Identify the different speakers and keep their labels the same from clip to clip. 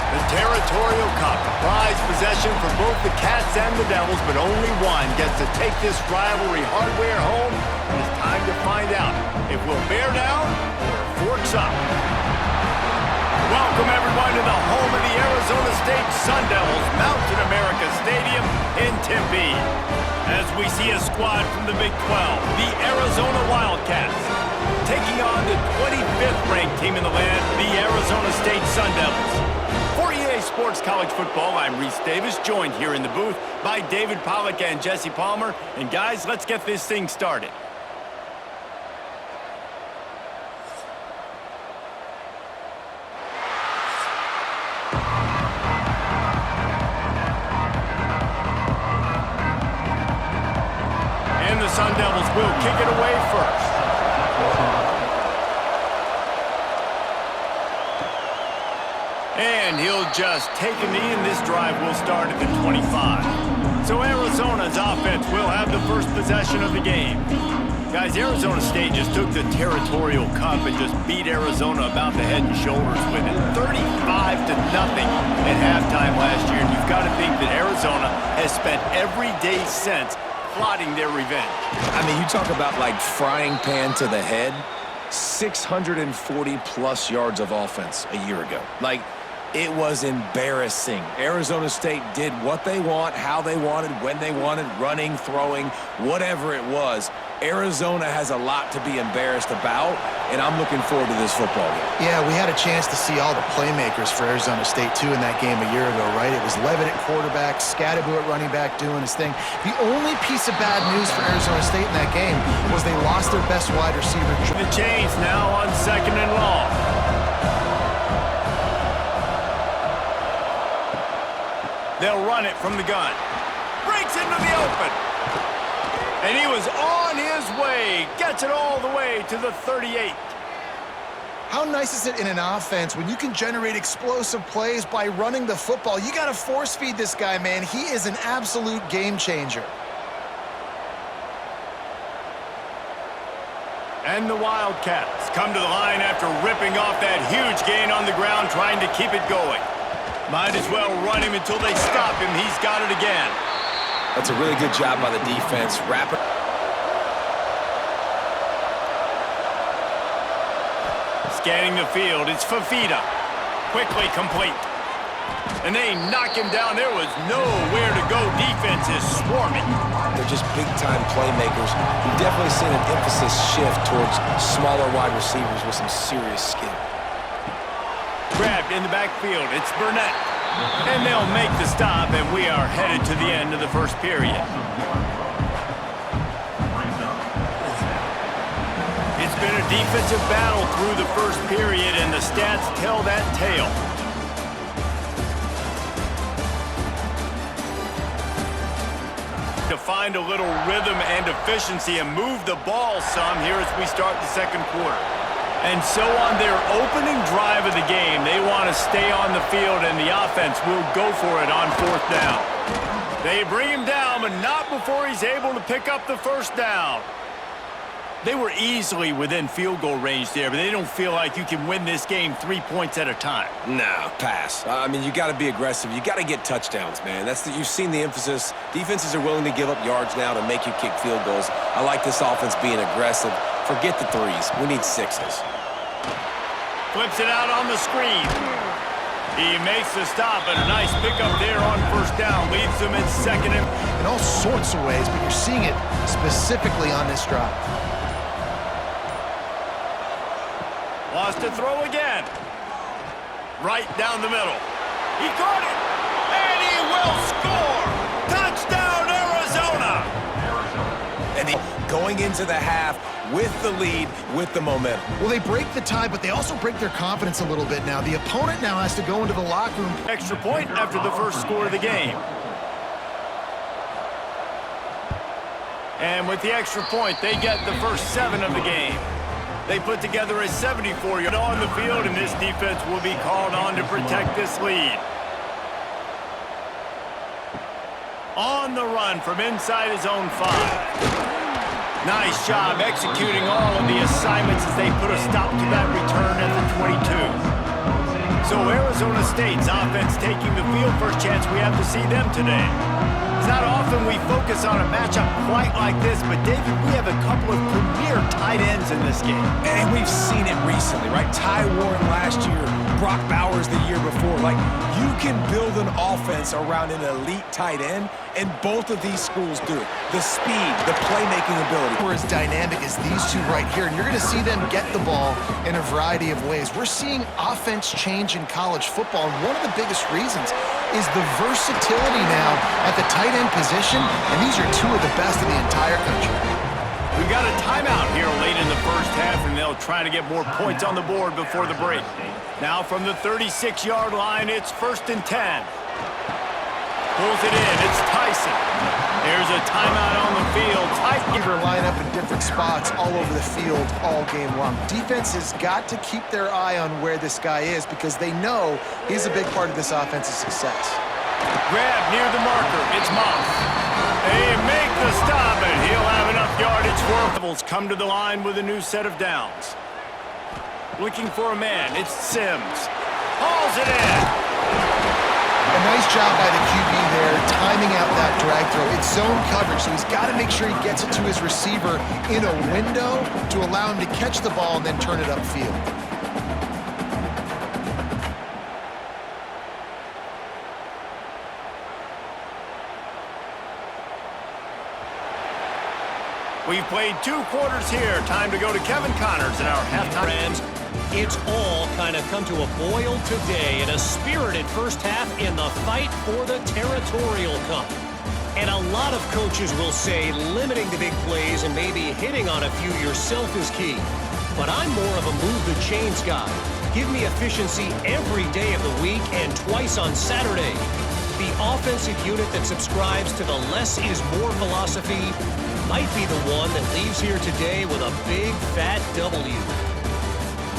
Speaker 1: The Territorial Cup, a prized possession for both the Cats and the Devils, but only one gets to take this rivalry hardware home. And it's time to find out if we'll bear down or forks up. Welcome, everyone, to the home of the Arizona State Sun Devils, Mountain America Stadium in Tempe. As we see a squad from the Big 12, the Arizona Wildcats, taking on the 25th ranked team in the land, the Arizona State Sun Devils. For EA Sports College Football, I'm Reese Davis, joined here in the booth by David Pollack and Jesse Palmer. And guys, let's get this thing started. And the Sun Devils will kick it away first. And he'll just take a knee, and this drive will start at the 25. So Arizona's offense will have the first possession of the game. Guys, Arizona State just took the Territorial Cup and just beat Arizona about the head and shoulders with it. 35-0 at halftime last year, and you've got to think that Arizona has spent every day since plotting their revenge.
Speaker 2: I mean, you talk about like frying pan to the head. 640-plus yards of offense a year ago. Like, it was embarrassing. Arizona State did what they want, how they wanted, when they wanted, running, throwing, whatever it was. Arizona has a lot to be embarrassed about, and I'm looking forward to this football game.
Speaker 3: Yeah, we had a chance to see all the playmakers for Arizona State, too, in that game a year ago, right? It was Levitt at quarterback, Scadaboo at running back doing his thing. The only piece of bad news for Arizona State in that game was they lost their best wide receiver.
Speaker 1: The chains now on 2nd and long. They'll run it from the gun. Breaks into the open. And he was on his way. Gets it all the way to the 38.
Speaker 3: How nice is it in an offense when you can generate explosive plays by running the football? You got to force feed this guy, man. He is an absolute game changer.
Speaker 1: And the Wildcats come to the line after ripping off that huge gain on the ground, trying to keep it going. Might as well run him until they stop him. He's got it again.
Speaker 2: That's a really good job by the defense. Rapid.
Speaker 1: Scanning the field, it's Fafita. Quickly complete. And they knock him down. There was nowhere to go. Defense is swarming.
Speaker 2: They're just big-time playmakers. We've definitely seen an emphasis shift towards smaller wide receivers with some serious skill.
Speaker 1: Grabbed in the backfield, it's Burnett. And they'll make the stop, and we are headed to the end of the first period. It's been a defensive battle through the first period, and the stats tell that tale. To find a little rhythm and efficiency and move the ball some here as we start the second quarter. And so on their opening drive of the game, they want to stay on the field, and the offense will go for it on 4th down. They bring him down, but not before he's able to pick up the first down. They were easily within field goal range there, but they don't feel like you can win this game 3 points at a time.
Speaker 2: No, pass. I mean, you got to be aggressive. You got to get touchdowns, man. You've seen the emphasis. Defenses are willing to give up yards now to make you kick field goals. I like this offense being aggressive. Forget the threes. We need 6s.
Speaker 1: Flips it out on the screen. He makes the stop, and a nice pickup there on 1st down. Leaves them in 2nd and...
Speaker 3: In all sorts of ways, but you're seeing it specifically on this drive.
Speaker 1: Lost to throw again. Right down the middle. He caught it, and he will score! Touchdown, Arizona!
Speaker 2: And going into the half with the lead, with the momentum.
Speaker 3: Well, they break the tie, but they also break their confidence a little bit now. The opponent now has to go into the locker room.
Speaker 1: Extra point after the first score of the game. And with the extra point, they get the first 7 of the game. They put together a 74-yard on the field, and this defense will be called on to protect this lead. On the run from inside his own 5. Nice job executing all of the assignments as they put a stop to that return at the 22. So Arizona State's offense taking the field. First chance we have to see them today. It's not often we focus on a matchup quite like this, but David, we have a couple of premier tight ends in this game.
Speaker 2: And we've seen it recently, right? Ty Warren last year, Brock Bowers the year before. Like, you can build an offense around an elite tight end, and both of these schools do it. The speed, the playmaking ability.
Speaker 3: We're as dynamic as these two right here, and you're going to see them get the ball in a variety of ways. We're seeing offense change in college football, and one of the biggest reasons is the versatility now at the tight end position, and these are two of the best in the entire country.
Speaker 1: We've got a timeout here late in the first half, and they'll try to get more points on the board before the break. Now from the 36-yard line, it's 1st and 10. Pulls it in. It's Tyson. There's a timeout on the field.
Speaker 3: Tyson line up in different spots all over the field all game long. Defense has got to keep their eye on where this guy is because they know he's a big part of this offense's success.
Speaker 1: Grab near the marker. It's Moss. They make the stop, and he'll have enough yardage for Rebels. Come to the line with a new set of downs. Looking for a man. It's Sims. Hauls it in.
Speaker 3: A nice job by the QB there, timing out that drag throw. It's zone coverage, so he's got to make sure he gets it to his receiver in a window to allow him to catch the ball and then turn it upfield.
Speaker 1: We've played 2 quarters here. Time to go to Kevin Connors in our halftime.
Speaker 4: Friends, it's all kind of come to a boil today in a spirited first half in the fight for the Territorial Cup. And a lot of coaches will say limiting the big plays and maybe hitting on a few yourself is key. But I'm more of a move the chains guy. Give me efficiency every day of the week and twice on Saturday. The offensive unit that subscribes to the less is more philosophy might be the one that leaves here today with a big fat W.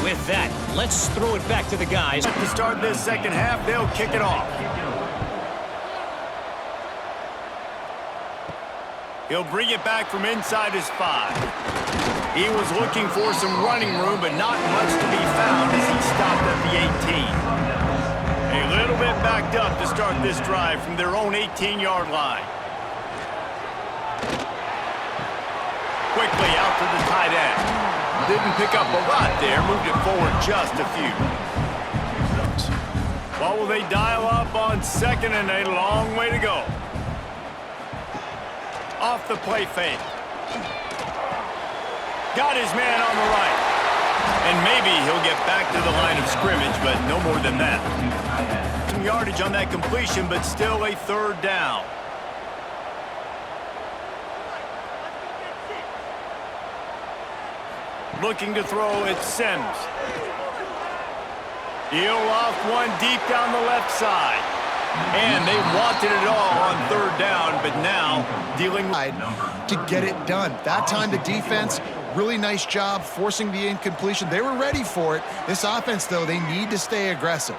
Speaker 4: With that, let's throw it back to the guys.
Speaker 1: To start this second half, they'll kick it off. He'll bring it back from inside his 5. He was looking for some running room, but not much to be found as he stopped at the 18. A little bit backed up to start this drive from their own 18-yard line. Quickly out to the tight end. Didn't pick up a lot there, moved it forward just a few. What will they dial up on second and a long way to go? Off the play fake. Got his man on the right. And maybe he'll get back to the line of scrimmage, but no more than that. Some yardage on that completion, but still a 3rd down. Looking to throw, it's Sims. He'll off one deep down the left side. And they wanted it all on 3rd down, but now dealing
Speaker 3: to get it done. That time the defense, really nice job forcing the incompletion. They were ready for it. This offense, though, they need to stay aggressive.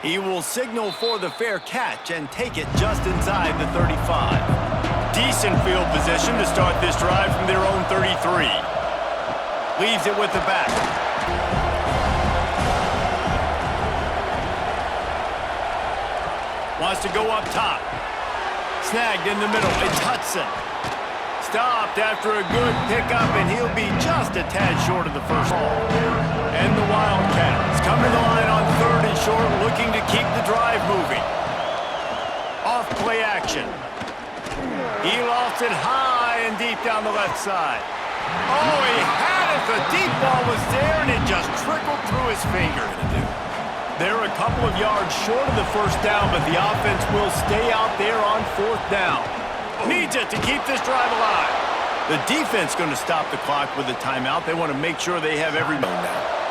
Speaker 1: He will signal for the fair catch and take it just inside the 35. Decent field position to start this drive from their own 33. Leaves it with the back. Wants to go up top. Snagged in the middle. It's Hudson. Stopped after a good pickup, and he'll be just a tad short of the first ball. And the Wildcats come to the line on 3rd and short, looking to keep the drive moving. Off play action. He lost it high and deep down the left side. Oh, he had it. The deep ball was there, and it just trickled through his finger. They're a couple of yards short of the first down, but the offense will stay out there on 4th down. Needs it to keep this drive alive. The defense going to stop the clock with a timeout. They want to make sure they have every now.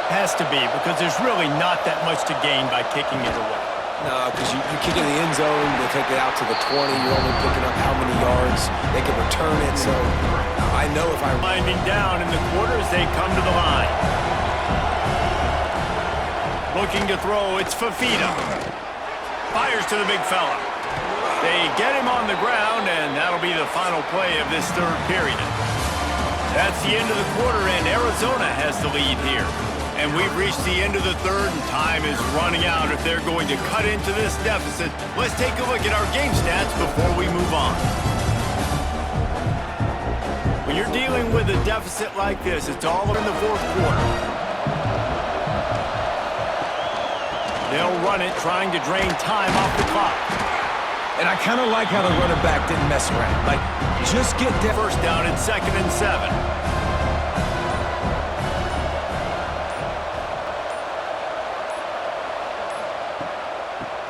Speaker 1: Has to be, because there's really not that much to gain by kicking it away.
Speaker 2: No, because you kick it in the end zone, they take it out to the 20, you're only picking up how many yards, they can return it, so I know if I...
Speaker 1: Winding down in the quarters, they come to the line. Looking to throw, it's Fafita. Fires to the big fella. They get him on the ground, and that'll be the final play of this 3rd period. That's the end of the quarter, and Arizona has the lead here. And we've reached the end of the third, and time is running out if they're going to cut into this deficit. Let's take a look at our game stats before we move on. When you're dealing with a deficit like this, it's all in the fourth quarter. They'll run it, trying to drain time off the clock.
Speaker 2: And I kind of like how the running back didn't mess around. Like, just get down.
Speaker 1: First down and 2nd and 7.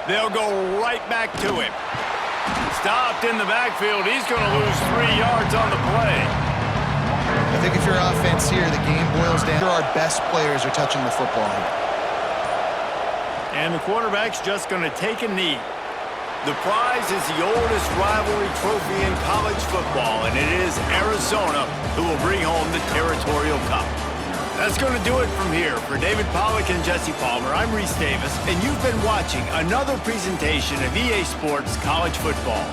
Speaker 1: They'll go right back to him. Stopped in the backfield. He's going to lose 3 yards on the play.
Speaker 3: I think if you're offense here, the game boils down to our best players are touching the football here.
Speaker 1: And the quarterback's just going to take a knee. The prize is the oldest rivalry trophy in college football, and it is Arizona who will bring home the Territorial Cup. That's going to do it from here. For David Pollack and Jesse Palmer, I'm Reese Davis, and you've been watching another presentation of EA Sports College Football.